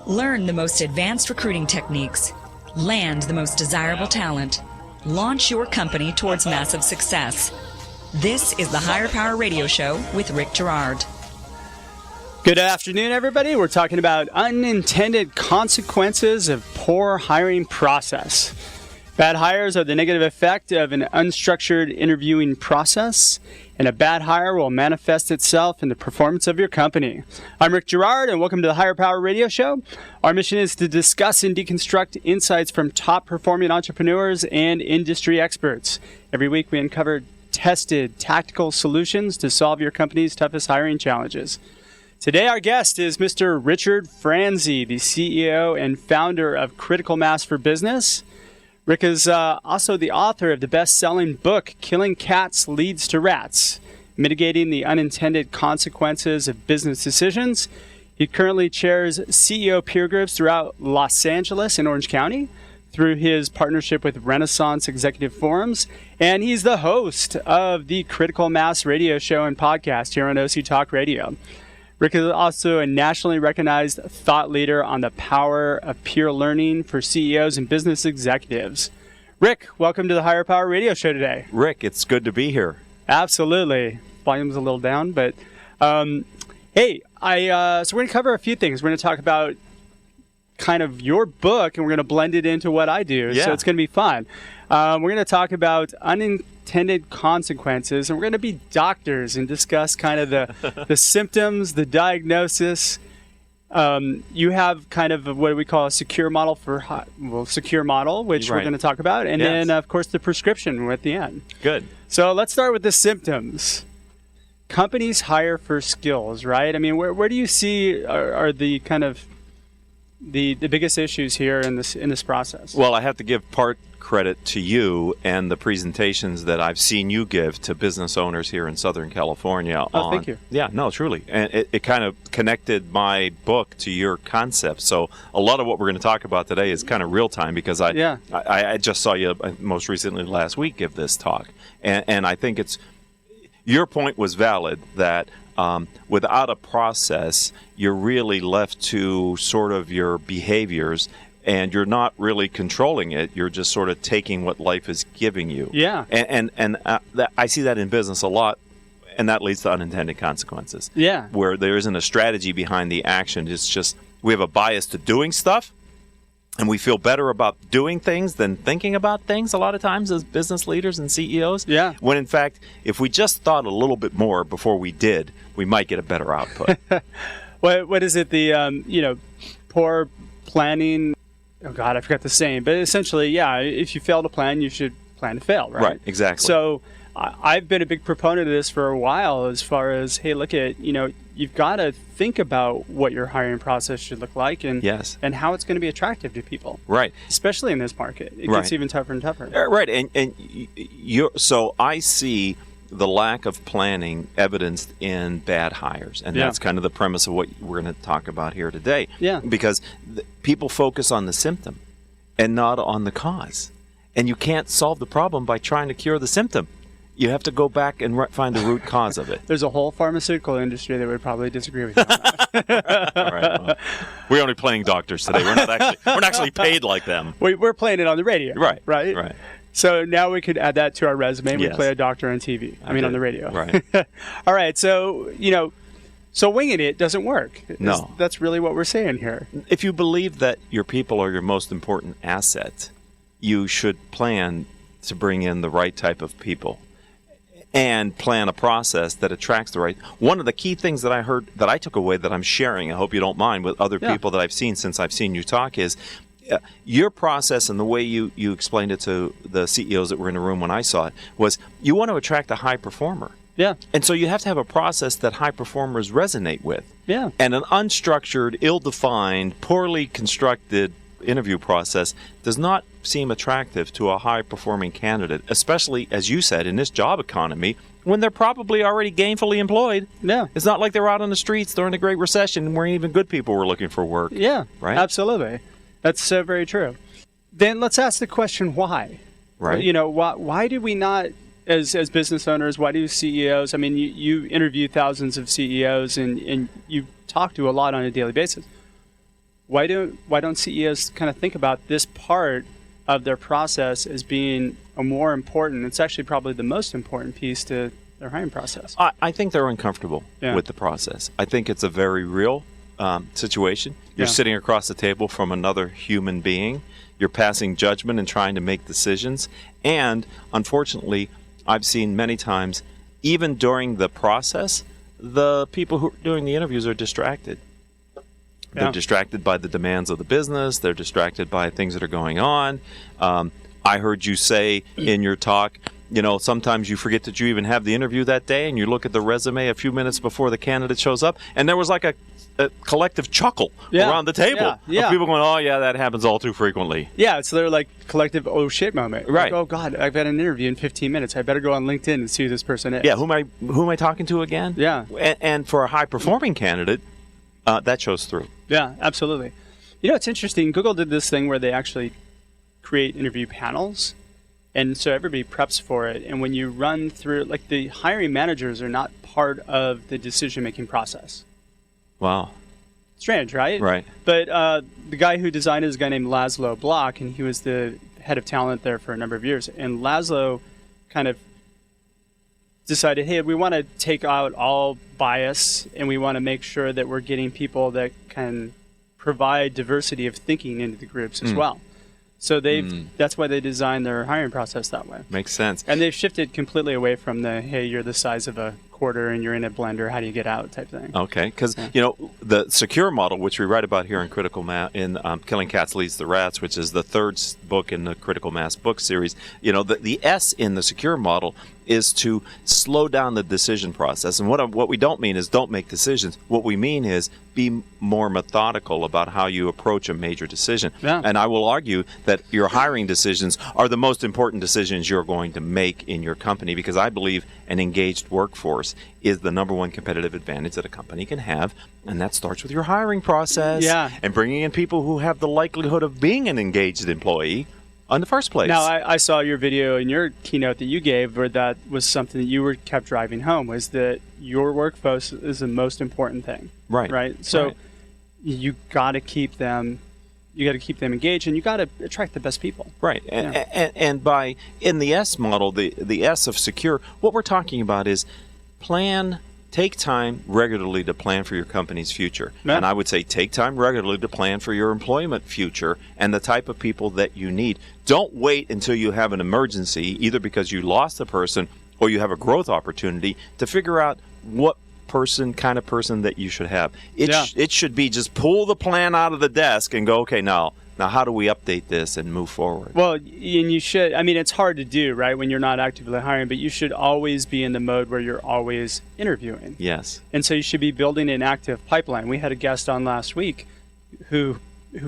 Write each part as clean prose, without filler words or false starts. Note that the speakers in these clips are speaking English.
Learn the most advanced recruiting techniques. Land the most desirable talent. Launch your company towards massive success. This is the Higher Power Radio Show with Rick Girard. Good afternoon, everybody. We're talking about unintended consequences of poor hiring process. Bad hires are the negative effect of an unstructured interviewing process, and a bad hire will manifest itself in the performance of your company. I'm Rick Girard, and welcome to the Higher Power Radio Show. Our mission is to discuss and deconstruct insights from top-performing entrepreneurs and industry experts. Every week, we uncover tested, tactical solutions to solve your company's toughest hiring challenges. Today, our guest is Mr. Richard Franzi, the CEO and founder of Critical Mass for Business. Rick is also the author of the best-selling book, Killing Cats Leads to Rats, Mitigating the Unintended Consequences of Business Decisions. He currently chairs CEO peer groups throughout Los Angeles and Orange County through his partnership with Renaissance Executive Forums, and he's the host of the Critical Mass Radio Show and podcast here on OC Talk Radio. Rick is also a nationally recognized thought leader on the power of peer learning for CEOs and business executives. Rick, welcome to the Higher Power Radio Show today. Rick, it's good to be here. Absolutely. Volume's a little down, but so we're going to cover a few things. We're going to talk about kind of your book, and we're going to blend it into what I do, so it's going to be fun. We're going to talk about unintended consequences, and we're going to be doctors and discuss kind of the symptoms, the diagnosis. You have kind of what we call a secure model secure model, which we're going to talk about, and then, of course, the prescription at the end. Good. So let's start with the symptoms. Companies hire for skills, right? I mean, where do you see are the kind of the biggest issues here in this process? Well, I have to give part credit to you and the presentations that I've seen you give to business owners here in Southern California. Thank you. Yeah, no, truly. And it kind of connected my book to your concept. So a lot of what we're going to talk about today is kind of real time because I just saw you most recently last week give this talk. And I think your point was valid that without a process, you're really left to sort of your behaviors, and you're not really controlling it. You're just sort of taking what life is giving you. Yeah. And I see that in business a lot, and that leads to unintended consequences. Yeah. Where there isn't a strategy behind the action. It's just we have a bias to doing stuff, and we feel better about doing things than thinking about things a lot of times as business leaders and CEOs. Yeah. When, in fact, if we just thought a little bit more before we did, we might get a better output. What is it? The poor planning. Oh God, I forgot the saying. But essentially, if you fail to plan, you should plan to fail, right? Right. Exactly. So I've been a big proponent of this for a while. As far as look at you've got to think about what your hiring process should look like, and how it's going to be attractive to people. Right. Especially in this market, it gets even tougher and tougher. Right. And so I see the lack of planning evidenced in bad hires. And that's kind of the premise of what we're going to talk about here today. Yeah. Because people focus on the symptom and not on the cause. And you can't solve the problem by trying to cure the symptom. You have to go back and find the root cause of it. There's a whole pharmaceutical industry that would probably disagree with you on that. All right. Well, we're only playing doctors today. We're not actually paid like them. We're playing it on the radio. Right. So now we could add that to our resume. We play a doctor on TV. On the radio. Right. All right. So, so winging it doesn't work. No. That's really what we're saying here. If you believe that your people are your most important asset, you should plan to bring in the right type of people and plan a process that attracts the right. One of the key things that I heard that I took away that I'm sharing, I hope you don't mind, with other people that I've seen since I've seen you talk is your process and the way you explained it to the CEOs that were in the room when I saw it was you want to attract a high performer. Yeah. And so you have to have a process that high performers resonate with. Yeah. And an unstructured, ill-defined, poorly constructed interview process does not seem attractive to a high-performing candidate, especially, as you said, in this job economy, when they're probably already gainfully employed. Yeah. It's not like they're out on the streets during the Great Recession where even good people were looking for work. Yeah. Right? Absolutely. That's so very true. Then let's ask the question, why? Right. Why do we not, as business owners, why do CEOs, I mean, you interview thousands of CEOs and you talk to a lot on a daily basis. why don't CEOs kind of think about this part of their process as being a more important, it's actually probably the most important piece to their hiring process? I think they're uncomfortable with the process. I think it's a very real situation. You're sitting across the table from another human being. You're passing judgment and trying to make decisions. And unfortunately, I've seen many times, even during the process, the people who are doing the interviews are distracted. They're distracted by the demands of the business. They're distracted by things that are going on. I heard you say in your talk, sometimes you forget that you even have the interview that day, and you look at the resume a few minutes before the candidate shows up, and there was like a collective chuckle around the table of people going, oh, yeah, that happens all too frequently. Yeah, it's their collective oh shit moment. Right. Like, oh, God, I've got an interview in 15 minutes. I better go on LinkedIn and see who this person is. Yeah, who am I talking to again? Yeah. And for a high-performing candidate, that shows through. Yeah, absolutely. It's interesting. Google did this thing where they actually create interview panels, and so everybody preps for it. And when you run through, the hiring managers are not part of the decision-making process. Wow. Strange, right? Right. But the guy who designed it is a guy named Laszlo Block, and he was the head of talent there for a number of years. And Laszlo kind of decided, hey, we want to take out all bias, and we want to make sure that we're getting people that can provide diversity of thinking into the groups as well. So that's why they designed their hiring process that way. Makes sense. And they've shifted completely away from the, hey, you're the size of a quarter and you're in a blender, how do you get out type thing. Okay, because the secure model, which we write about here in Killing Cats Leads the Rats, which is the third book in the Critical Mass book series, the S in the secure model is to slow down the decision process. And what we don't mean is don't make decisions. What we mean is be more methodical about how you approach a major decision. Yeah. And I will argue that your hiring decisions are the most important decisions you're going to make in your company, because I believe an engaged workforce is the number one competitive advantage that a company can have, and that starts with your hiring process and bringing in people who have the likelihood of being an engaged employee in the first place. Now, I saw your video in your keynote that you gave where that was something that you kept driving home, was that your workforce is the most important thing. Right? So you got to keep them engaged, and you got to attract the best people. Right. And by in the S model, the S of secure, what we're talking about is take time regularly to plan for your company's future. Yeah. And I would say take time regularly to plan for your employment future and the type of people that you need. Don't wait until you have an emergency, either because you lost a person or you have a growth opportunity, to figure out what kind of person that you should have. It should be just pull the plan out of the desk and go, okay, now how do we update this and move forward? Well, and you should, it's hard to do, right, when you're not actively hiring, but you should always be in the mode where you're always interviewing. Yes. And so you should be building an active pipeline. We had a guest on last week who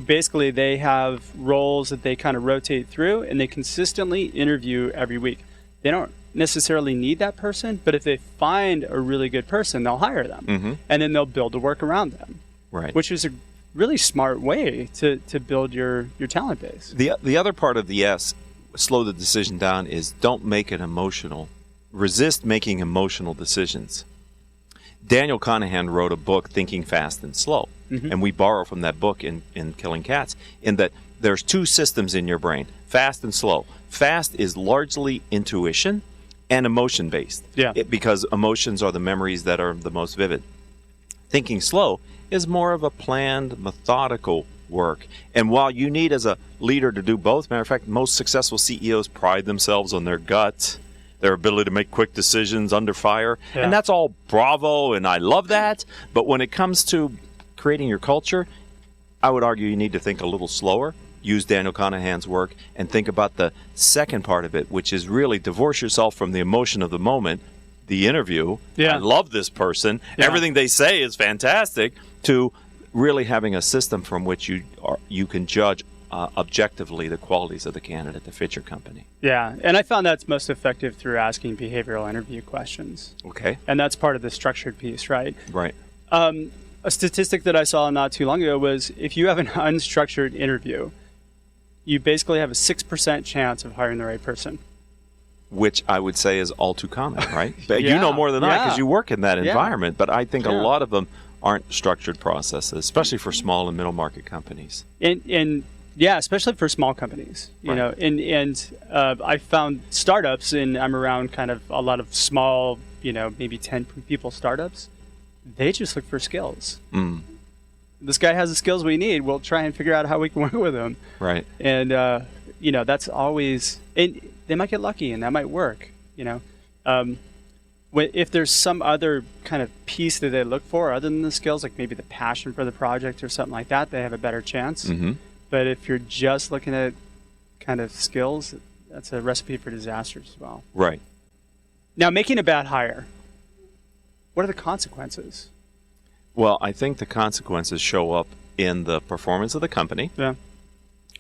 basically they have roles that they kind of rotate through, and they consistently interview every week. They don't necessarily need that person, but if they find a really good person, they'll hire them, and then they'll build the work around them. Right. Which is a really smart way to build your talent base. The other part of the S, slow the decision down, is don't make it emotional. Resist making emotional decisions. Daniel Kahneman wrote a book, Thinking Fast and Slow, and we borrow from that book in Killing Cats, in that there's two systems in your brain, fast and slow. Fast is largely intuition and emotion-based, because emotions are the memories that are the most vivid. Thinking slow is more of a planned, methodical work. And while you need as a leader to do both, matter of fact, most successful CEOs pride themselves on their gut, their ability to make quick decisions under fire. And that's all bravo, and I love that. But when it comes to creating your culture, I would argue you need to think a little slower, use Daniel Kahneman's work, and think about the second part of it, which is really divorce yourself from the emotion of the moment, the interview. I love this person. Everything they say is fantastic, to really having a system from which you can judge objectively the qualities of the candidate to fit your company. Yeah, and I found that's most effective through asking behavioral interview questions. Okay. And that's part of the structured piece, right? Right. A statistic that I saw not too long ago was if you have an unstructured interview, you basically have a 6% chance of hiring the right person. Which I would say is all too common, right? But you know more than I, because you work in that environment. But I think a lot of them aren't structured processes, especially for small and middle market companies. And yeah, especially for small companies, you know, and I found startups, and I'm around kind of a lot of small, you know, maybe 10 people startups. They just look for skills. This guy has the skills we need. We'll try and figure out how we can work with him. Right. And, you know, that's always, and they might get lucky and that might work, you know. If there's some other kind of piece that they look for other than the skills, like maybe the passion for the project or something like that, they have a better chance. But if you're just looking at kind of skills, that's a recipe for disaster as well. Right. Now, making a bad hire, what are the consequences? Well, I think the consequences show up in the performance of the company. Yeah.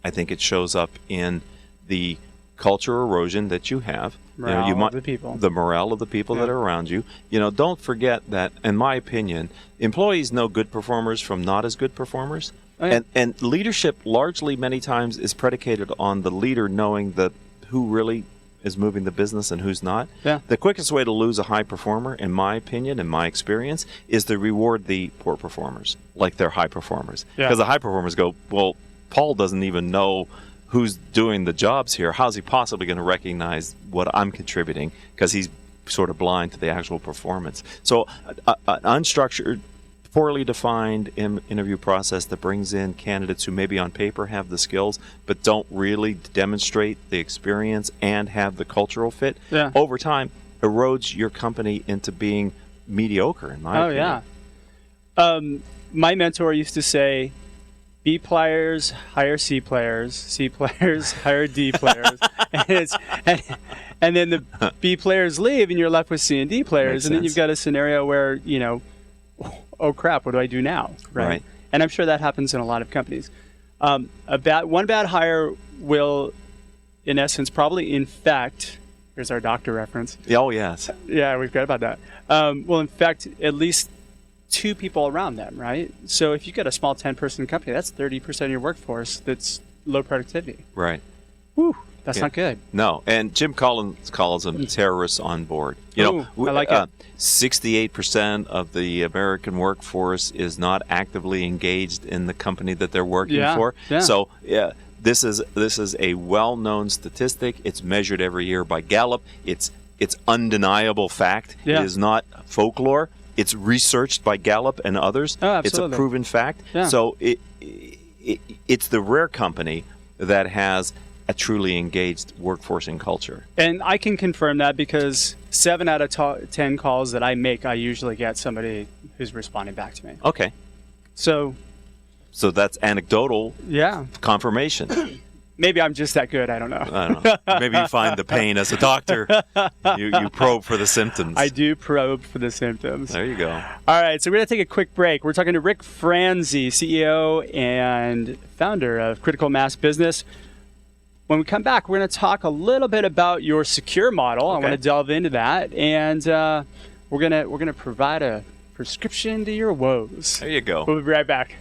I think it shows up in the culture erosion that you have. Morale of the people. The morale of the people that are around you. You know, don't forget that, in my opinion, employees know good performers from not as good performers. Oh, yeah. And leadership largely many times is predicated on the leader knowing that who really is moving the business and who's not. Yeah. The quickest way to lose a high performer, in my opinion, in my experience, is to reward the poor performers like they're high performers. Because the high performers go, well, Paul doesn't even know who's doing the jobs here. How's he possibly going to recognize what I'm contributing? Because he's sort of blind to the actual performance. So an unstructured, poorly defined interview process that brings in candidates who maybe on paper have the skills but don't really demonstrate the experience and have the cultural fit, over time erodes your company into being mediocre, in my opinion. My mentor used to say, B players hire C players, C players hire D players, and then the B players leave and you're left with C and D players. And then you've got a scenario where, you know, oh crap, what do I do now? Right. And I'm sure that happens in a lot of companies. One bad hire will, in essence, probably infect, here's our doctor reference. Oh, yes. Yeah, we've got about that. Will infect at least 2 people around them, right? So if you've got a small 10-person company, that's 30% of your workforce that's low productivity. Right. Whew, that's not good. No, and Jim Collins calls them terrorists on board. You know, I like it. 68% of the American workforce is not actively engaged in the company that they're working for. Yeah. So, this is a well-known statistic. It's measured every year by Gallup. It's undeniable fact. Yeah. It is not folklore. It's researched by Gallup and others. Oh, absolutely. It's a proven fact. Yeah. So it's the rare company that has a truly engaged workforce and culture. And I can confirm that because 7 out of 10 calls that I make, I usually get somebody who's responding back to me. Okay. So that's anecdotal confirmation. Maybe I'm just that good. I don't know. I don't know. Maybe you find the pain as a doctor. You probe for the symptoms. I do probe for the symptoms. There you go. All right, so we're going to take a quick break. We're talking to Rick Franzi, CEO and founder of Critical Mass Business. When we come back, we're going to talk a little bit about your secure model. Okay. I want to delve into that, and we're going to provide a prescription to your woes. There you go. We'll be right back.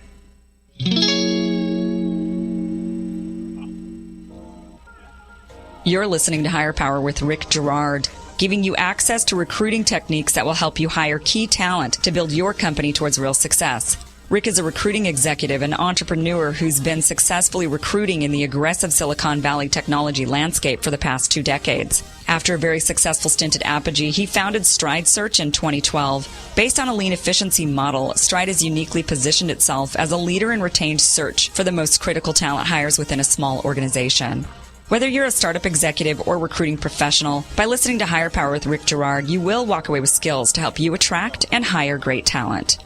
You're listening to Higher Power with Rick Girard, giving you access to recruiting techniques that will help you hire key talent to build your company towards real success. Rick is a recruiting executive and entrepreneur who's been successfully recruiting in the aggressive Silicon Valley technology landscape for the past 2 decades. After a very successful stint at Apogee, he founded Stride Search in 2012. Based on a lean efficiency model, Stride has uniquely positioned itself as a leader in retained search for the most critical talent hires within a small organization. Whether you're a startup executive or recruiting professional, by listening to Higher Power with Rick Girard, you will walk away with skills to help you attract and hire great talent.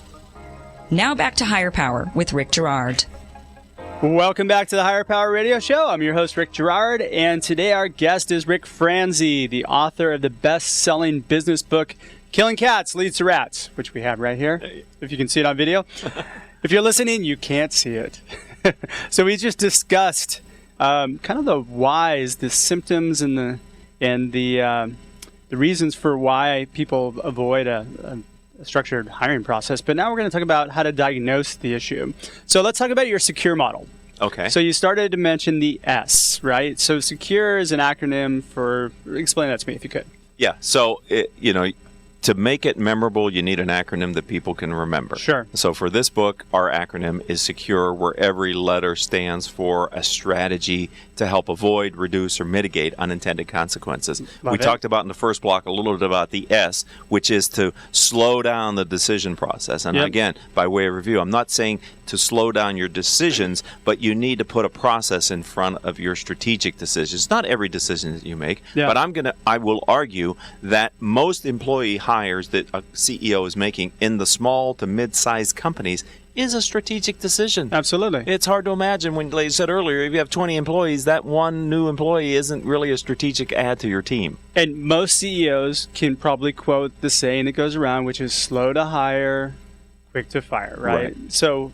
Now back to Higher Power with Rick Girard. Welcome back to the Higher Power Radio Show. I'm your host, Rick Girard, and today our guest is Rick Franzi, the author of the best-selling business book, Killing Cats Leads to Rats, which we have right here, if you can see it on video. If you're listening, you can't see it. So we just discussed kind of the whys, the symptoms, and the reasons for why people avoid a structured hiring process. But now we're going to talk about how to diagnose the issue. So let's talk about your secure model. Okay. So you started to mention the S, right? So secure is an acronym for, explain that to me if you could. Yeah. So, to make it memorable, you need an acronym that people can remember. Sure. So for this book, our acronym is SECURE, where every letter stands for a strategy to help avoid, reduce, or mitigate unintended consequences. We talked about in the first block a little bit about the S, which is to slow down the decision process. And again, by way of review, I'm not saying to slow down your decisions, but you need to put a process in front of your strategic decisions. Not every decision that you make, but I will argue that most employee hires that a CEO is making in the small to mid-sized companies is a strategic decision. Absolutely. It's hard to imagine when, like you said earlier, if you have 20 employees, that one new employee isn't really a strategic add to your team. And most CEOs can probably quote the saying that goes around, which is slow to hire, quick to fire, right? So,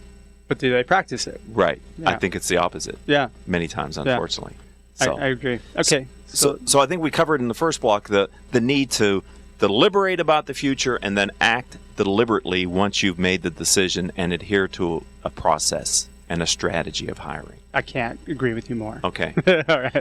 but do they practice it? Right. Yeah. I think it's the opposite. Yeah. Many times, unfortunately. Yeah. So, I agree. Okay. So I think we covered in the first block the need to deliberate about the future and then act deliberately once you've made the decision and adhere to a process and a strategy of hiring. I can't agree with you more. Okay. All right.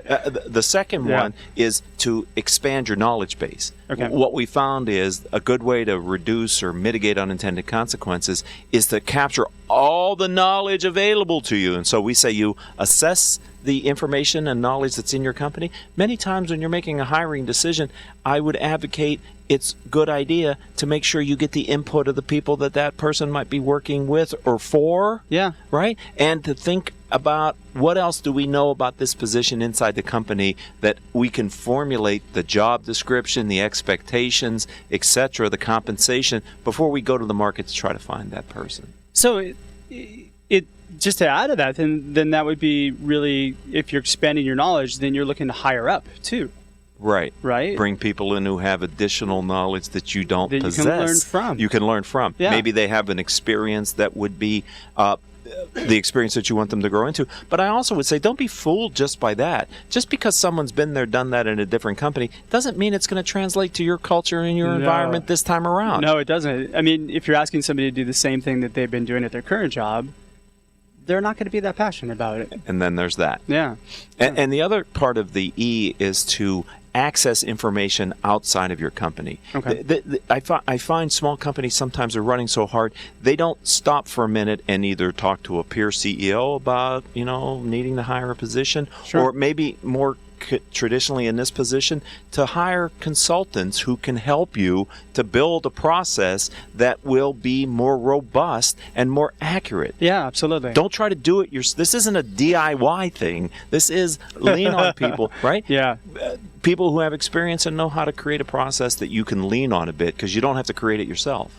The second one is to expand your knowledge base. Okay. What we found is a good way to reduce or mitigate unintended consequences is to capture all the knowledge available to you. And so we say you assess the information and knowledge that's in your company. Many times when you're making a hiring decision, I would advocate it's a good idea to make sure you get the input of the people that person might be working with or for. Yeah. Right? And to think about what else do we know about this position inside the company that we can formulate the job description, the expectations, etc., the compensation before we go to the market to try to find that person. So it just to add to that, then that would be really, if you're expanding your knowledge, then you're looking to hire up too. Right. Right. Bring people in who have additional knowledge that you don't possess. You can learn from. You can learn from. Yeah. Maybe they have an experience that would be the experience that you want them to grow into. But I also would say don't be fooled just by that. Just because someone's been there, done that in a different company, doesn't mean it's going to translate to your culture and your environment this time around. No, it doesn't. I mean, if you're asking somebody to do the same thing that they've been doing at their current job, they're not going to be that passionate about it. And then there's that. Yeah. And the other part of the E is to access information outside of your company. Okay. I find small companies sometimes are running so hard, they don't stop for a minute and either talk to a peer CEO about, needing to hire a position, or maybe more traditionally in this position, to hire consultants who can help you to build a process that will be more robust and more accurate. Yeah, absolutely. Don't try to do it yourself. This isn't a DIY thing. This is lean on people, right? Yeah. People who have experience and know how to create a process that you can lean on a bit because you don't have to create it yourself.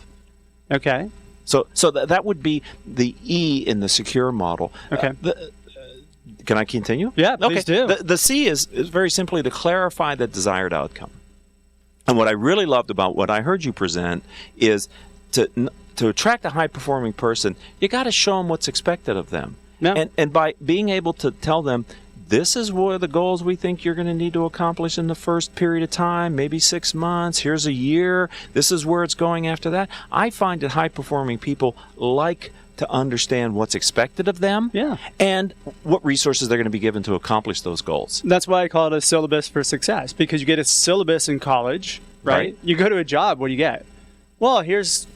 Okay. So that would be the E in the secure model. Okay. Can I continue? Yeah, please do. The C is very simply to clarify the desired outcome. And what I really loved about what I heard you present is to attract a high-performing person, you got to show them what's expected of them. Yeah. And by being able to tell them, this is what the goals we think you're going to need to accomplish in the first period of time, maybe 6 months, here's a year, this is where it's going after that. I find that high-performing people like to understand what's expected of them and what resources they're going to be given to accomplish those goals. That's why I call it a syllabus for success, because you get a syllabus in college, right? You go to a job, what do you get? Well, here's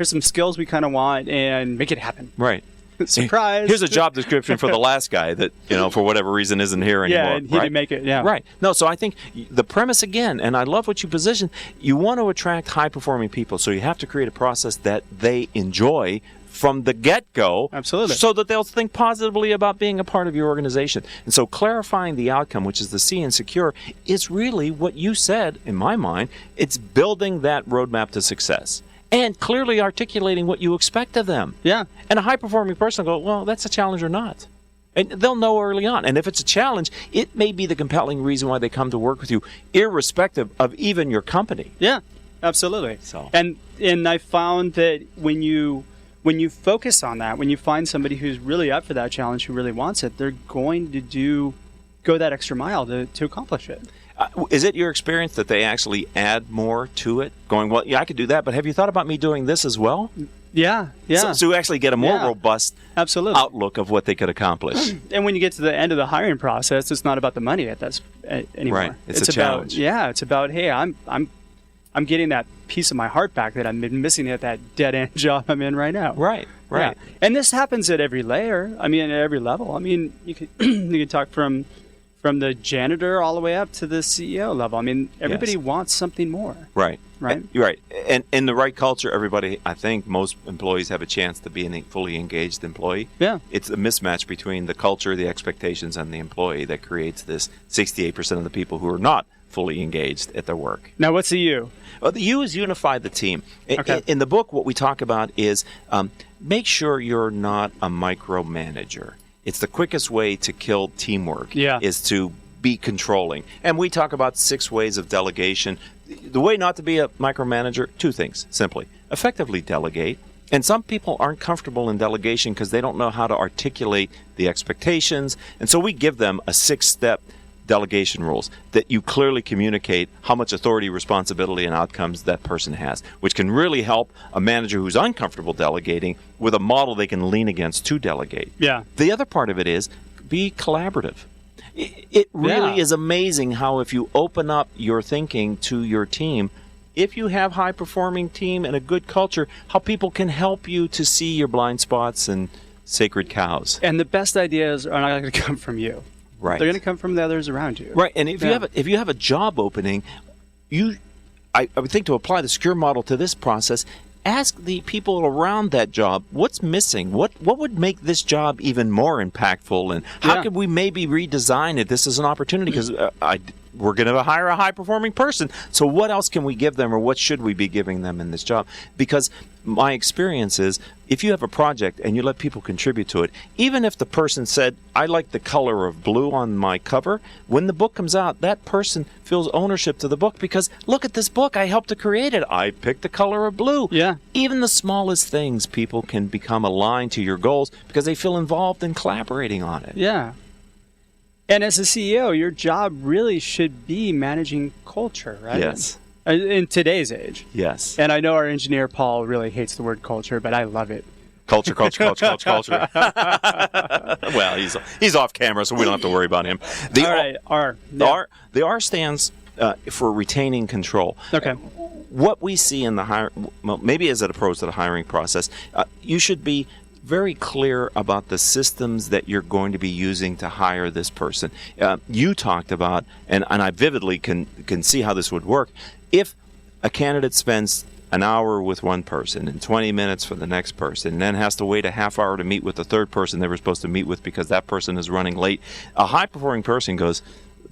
some skills we kind of want, and make it happen. Right. Surprise. Here's a job description for the last guy that, for whatever reason isn't here anymore. Yeah, and he didn't make it, Right. No, so I think the premise again, and I love what you position, you want to attract high-performing people, so you have to create a process that they enjoy from the get-go. Absolutely. So that they'll think positively about being a part of your organization. And so clarifying the outcome, which is the C in secure, is really what you said, in my mind. It's building that roadmap to success and clearly articulating what you expect of them. Yeah. And a high-performing person will go, well, that's a challenge or not. And they'll know early on. And if it's a challenge, it may be the compelling reason why they come to work with you, irrespective of even your company. Yeah, absolutely. So. And I found that when you focus on that, when you find somebody who's really up for that challenge, who really wants it, they're going to go that extra mile to accomplish it. Is it your experience that they actually add more to it? Going, well, yeah, I could do that, but have you thought about me doing this as well? Yeah. So you actually get a more robust outlook of what they could accomplish. And when you get to the end of the hiring process, it's not about the money anymore. Right. It's a challenge. It's about, hey, I'm I'm getting that piece of my heart back that I've been missing at that dead-end job I'm in right now. Right. Yeah. And this happens at every layer. I mean, at every level. I mean, you could you could talk from the janitor all the way up to the CEO level. I mean, everybody wants something more. Right. Right. You're right. And in the right culture, everybody, I think most employees have a chance to be a fully engaged employee. Yeah. It's a mismatch between the culture, the expectations, and the employee that creates this 68% of the people who are not fully engaged at their work. Now, what's the U? Well, the U is unify the team. Okay. In the book, what we talk about is make sure you're not a micromanager. It's the quickest way to kill teamwork is to be controlling. And we talk about 6 ways of delegation. The way not to be a micromanager, 2 things, simply. Effectively delegate. And some people aren't comfortable in delegation because they don't know how to articulate the expectations. And so we give them a 6-step delegation rules that you clearly communicate how much authority, responsibility, and outcomes that person has, which can really help a manager who's uncomfortable delegating with a model they can lean against to delegate. Yeah. The other part of it is be collaborative. It really is amazing how if you open up your thinking to your team, if you have high-performing team and a good culture, how people can help you to see your blind spots and sacred cows. And the best ideas are not going to come from you. Right. They're going to come from the others around you. Right. And if you have a job opening, I would think to apply the secure model to this process, ask the people around that job what's missing. What would make this job even more impactful, and how could we maybe redesign it? This is an opportunity because we're going to hire a high-performing person. So what else can we give them, or what should we be giving them in this job? Because my experience is if you have a project and you let people contribute to it, even if the person said, I like the color of blue on my cover, when the book comes out, that person feels ownership to the book because, look at this book, I helped to create it. I picked the color of blue. Yeah. Even the smallest things, people can become aligned to your goals because they feel involved in collaborating on it. Yeah. And as a CEO, your job really should be managing culture, right? Yes. In today's age. Yes. And I know our engineer, Paul, really hates the word culture, but I love it. Culture. Well, he's off camera, so we don't have to worry about him. The R. The R stands for retaining control. Okay. What we see in the maybe as it approaches to the hiring process, you should be very clear about the systems that you're going to be using to hire this person. You talked about, and I vividly can see how this would work. If a candidate spends an hour with one person and 20 minutes for the next person, and then has to wait a half hour to meet with the third person they were supposed to meet with because that person is running late, a high-performing person goes,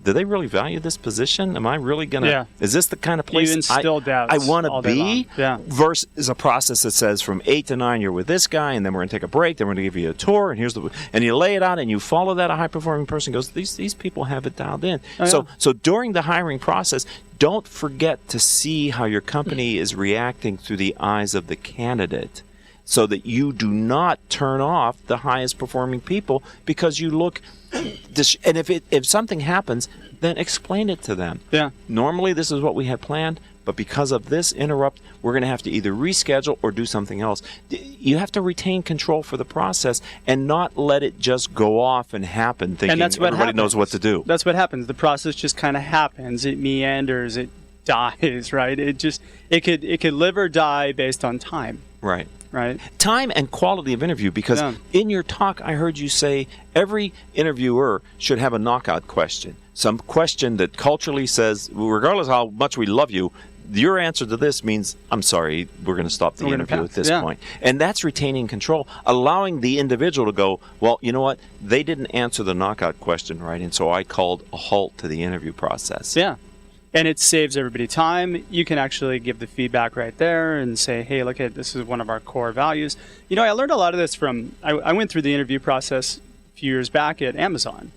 do they really value this position? Am I really going to... Is this the kind of place I want to be? Yeah. Versus a process that says from 8 to 9 you're with this guy, and then we're going to take a break, then we're going to give you a tour, and you lay it out and you follow that. A high-performing person goes, these people have it dialed in. So during the hiring process, don't forget to see how your company is reacting through the eyes of the candidate, so that you do not turn off the highest performing people because you look. And if something happens, then explain it to them. Yeah. Normally this is what we had planned, but because of this interrupt, we're going to have to either reschedule or do something else. You have to retain control for the process and not let it just go off and happen thinking and that's what everybody happens. knows what to do. That's what happens. The process just kind of happens. It meanders. It dies, right? It could live or die based on time. Right. Right. Time and quality of interview, because in your talk I heard you say every interviewer should have a knockout question. Some question that culturally says, regardless of how much we love you, your answer to this means, I'm sorry, we're going to stop the interview at this point. And that's retaining control, allowing the individual to go, well, you know what? They didn't answer the knockout question right, and so I called a halt to the interview process. Yeah. And it saves everybody time. You can actually give the feedback right there and say, hey, look at this is one of our core values. You know, I learned a lot of this from, I went through the interview process a few years back at Amazon.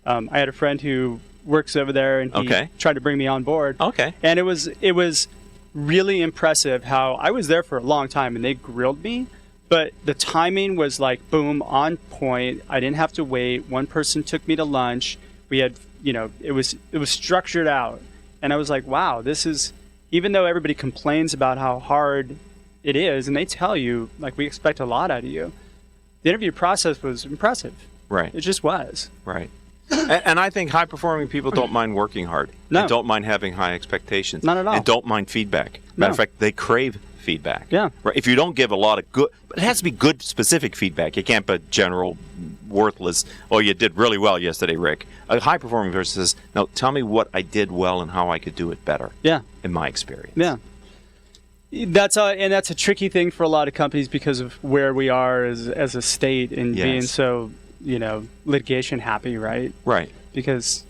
I had a friend who works over there, and he tried to bring me on board. Okay. And it was really impressive how I was there for a long time, and they grilled me, but the timing was like, boom, on point. I didn't have to wait. One person took me to lunch. We had, it was structured out. And I was like, wow, this is, even though everybody complains about how hard it is, and they tell you, like, we expect a lot out of you, the interview process was impressive. Right. It just was. Right. And I think high-performing people don't mind working hard. No. And don't mind having high expectations. Not at all. And don't mind feedback. Matter of fact, they crave feedback. Yeah. Right? If you don't give a lot of good, it has to be good, specific feedback. You can't put general, worthless, oh, you did really well yesterday, Rick. A high-performing person says, no, tell me what I did well and how I could do it better. Yeah. In my experience. Yeah. That's a tricky thing for a lot of companies because of where we are as a state and being so, litigation happy, right? Right. Because,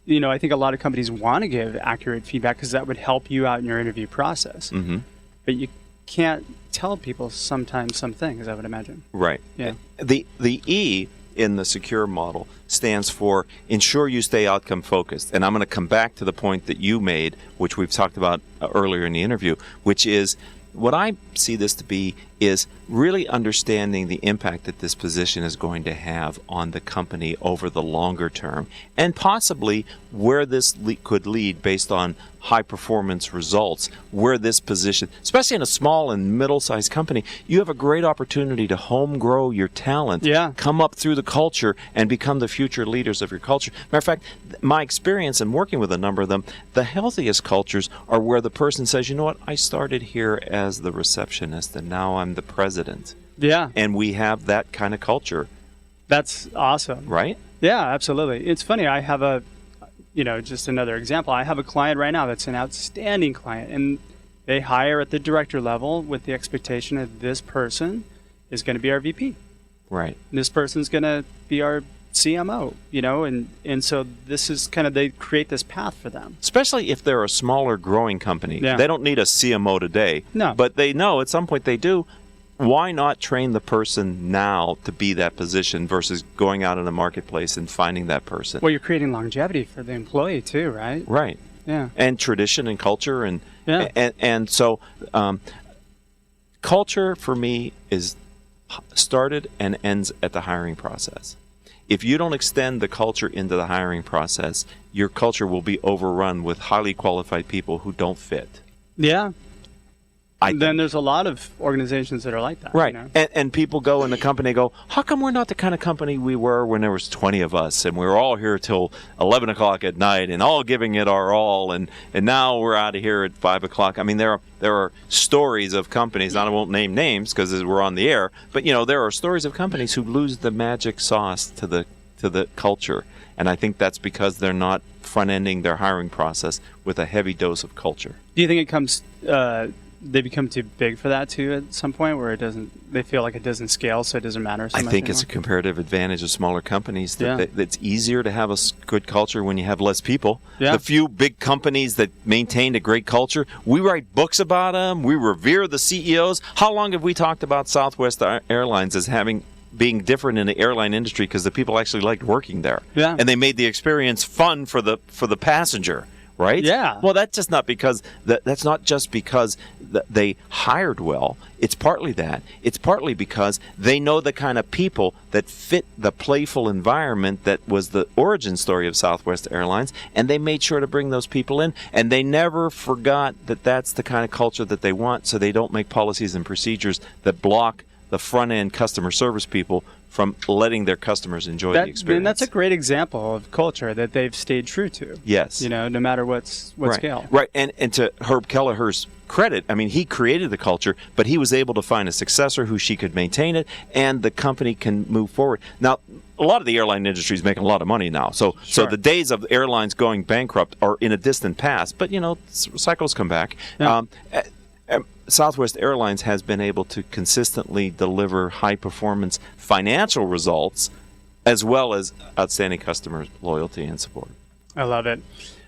I think a lot of companies want to give accurate feedback because that would help you out in your interview process. Mm-hmm. But you can't tell people sometimes some things, I would imagine. Right. Yeah. The E in the secure model stands for ensure you stay outcome focused. And I'm going to come back to the point that you made, which we've talked about earlier in the interview, which is what I see this to be is really understanding the impact that this position is going to have on the company over the longer term, and possibly where this could lead based on high performance results, where this position, especially in a small and middle-sized company, you have a great opportunity to home grow your talent, come up through the culture, and become the future leaders of your culture. Matter of fact, my experience in working with a number of them, the healthiest cultures are where the person says, you know what, I started here as the receptionist, and now I'm the president. Yeah. And we have that kind of culture. That's awesome. Right? Yeah, absolutely. It's funny. I have just another example. I have a client right now that's an outstanding client, and they hire at the director level with the expectation that this person is going to be our VP. Right. And this person's going to be our CMO, and so this is kind of, they create this path for them. Especially if they're a smaller growing company. Yeah. They don't need a CMO today. No. But they know at some point they do. Why not train the person now to be that position versus going out in the marketplace and finding that person? Well, you're creating longevity for the employee too, right? Right. Yeah. And tradition and culture. And so culture for me is started and ends at the hiring process. If you don't extend the culture into the hiring process, your culture will be overrun with highly qualified people who don't fit. Yeah. Then there's a lot of organizations that are like that. Right. And people go in the company go, how come we're not the kind of company we were when there was 20 of us and we were all here till 11 o'clock at night and all giving it our all, and now we're out of here at 5 o'clock. I mean, there are stories of companies, and I won't name names because we're on the air, but there are stories of companies who lose the magic sauce to the culture. And I think that's because they're not front-ending their hiring process with a heavy dose of culture. Do you think it comes they become too big for that too at some point, where they feel like it doesn't scale, so it doesn't matter so much I think anymore? it's a comparative advantage of smaller companies that it's easier to have a good culture when you have less people. Yeah. The few big companies that maintained a great culture, we write books about them, we revere the CEOs. How long have we talked about Southwest Airlines as being different in the airline industry because the people actually liked working there? Yeah. And they made the experience fun for the passenger. Right? Yeah. Well, that's just not because that's not just because they hired well. It's partly that. It's partly because they know the kind of people that fit the playful environment that was the origin story of Southwest Airlines, and they made sure to bring those people in, and they never forgot that that's the kind of culture that they want, so they don't make policies and procedures that block the front-end customer service people from letting their customers enjoy the experience. And that's a great example of culture that they've stayed true to. Yes. No matter what scale. Right. And to Herb Kelleher's credit, I mean, he created the culture, but he was able to find a successor who she could maintain it, and the company can move forward. Now, a lot of the airline industry is making a lot of money now. So the days of airlines going bankrupt are in a distant past, but, cycles come back. Yeah. Southwest Airlines has been able to consistently deliver high-performance financial results as well as outstanding customer loyalty and support. I love it.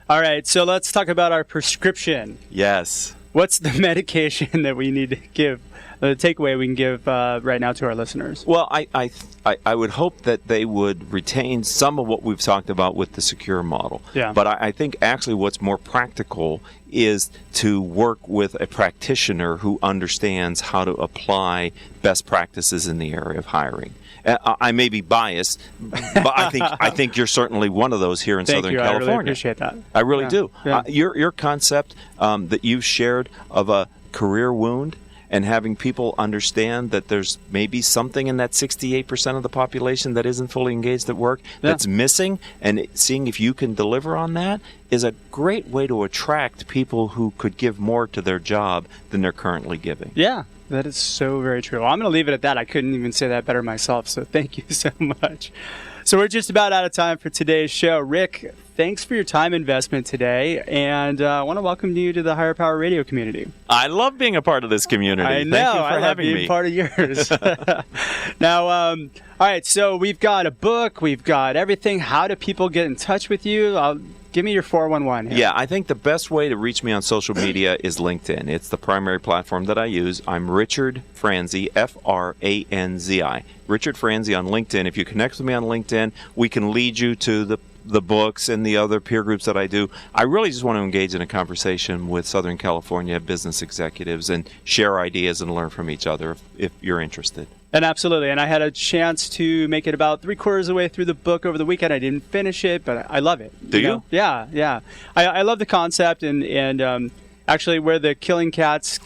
All right, so let's talk about our prescription. Yes. What's the medication that we need to give, the takeaway we can give right now to our listeners? Well, I would hope that they would retain some of what we've talked about with the secure model. Yeah. But I think actually what's more practical is to work with a practitioner who understands how to apply best practices in the area of hiring. I may be biased, but I think you're certainly one of those here in Southern California. I really appreciate that. I really do. Yeah. Your concept that you've shared of a career wound and having people understand that there's maybe something in that 68% of the population that isn't fully engaged at work that's missing, and seeing if you can deliver on that is a great way to attract people who could give more to their job than they're currently giving. Yeah, that is so very true. Well, I'm going to leave it at that. I couldn't even say that better myself, so thank you so much. So we're just about out of time for today's show. Rick, thanks for your time investment today, and I want to welcome you to the Higher Power Radio community. I love being a part of this community. I know. Thank you for I love having being me. part of yours. Now, all right, so we've got a book, we've got everything. How do people get in touch with you? Give me your 411 here. Yeah, I think the best way to reach me on social media is LinkedIn. It's the primary platform that I use. I'm Richard Franzi, Franzi. Richard Franzi on LinkedIn. If you connect with me on LinkedIn, we can lead you to the books and the other peer groups that I do. I really just want to engage in a conversation with Southern California business executives and share ideas and learn from each other if you're interested. And absolutely. And I had a chance to make it about 3/4 of the way through the book over the weekend. I didn't finish it, but I love it. Do you? Yeah. I love the concept and actually where the killing cats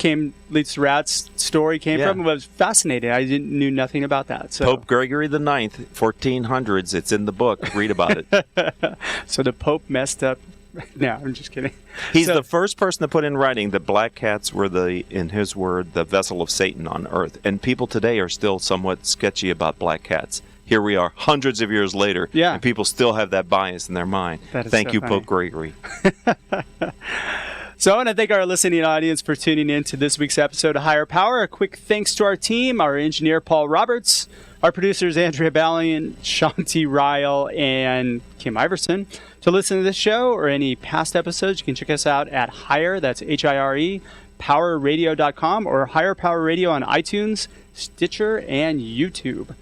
leads to rats story came from was fascinating. I knew nothing about that. So. Pope Gregory the IX, 1400s. It's in the book. Read about it. So the Pope messed up. No, I'm just kidding. He's the first person to put in writing that black cats were in his word, the vessel of Satan on earth. And people today are still somewhat sketchy about black cats. Here we are, hundreds of years later, and people still have that bias in their mind. Thank you, Pope Gregory. So I want to thank our listening audience for tuning in to this week's episode of Higher Power. A quick thanks to our team, our engineer, Paul Roberts, our producers, Andrea Ballion, Shanti Ryle, and Kim Iverson. To listen to this show or any past episodes, you can check us out at Higher, that's Hire, powerradio.com, or Higher Power Radio on iTunes, Stitcher, and YouTube.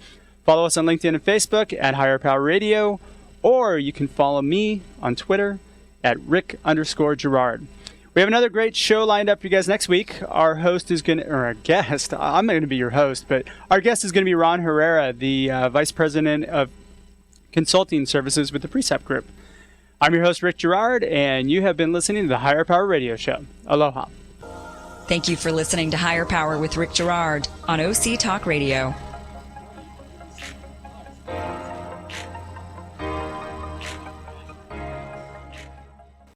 Follow us on LinkedIn and Facebook at Higher Power Radio, or you can follow me on Twitter at Rick_Gerard. We have another great show lined up for you guys next week. Our host is our guest, I'm going to be your host, but our guest is going to be Ron Herrera, the Vice President of Consulting Services with the Precept Group. I'm your host, Rick Gerard, and you have been listening to the Higher Power Radio Show. Aloha. Thank you for listening to Higher Power with Rick Gerard on OC Talk Radio.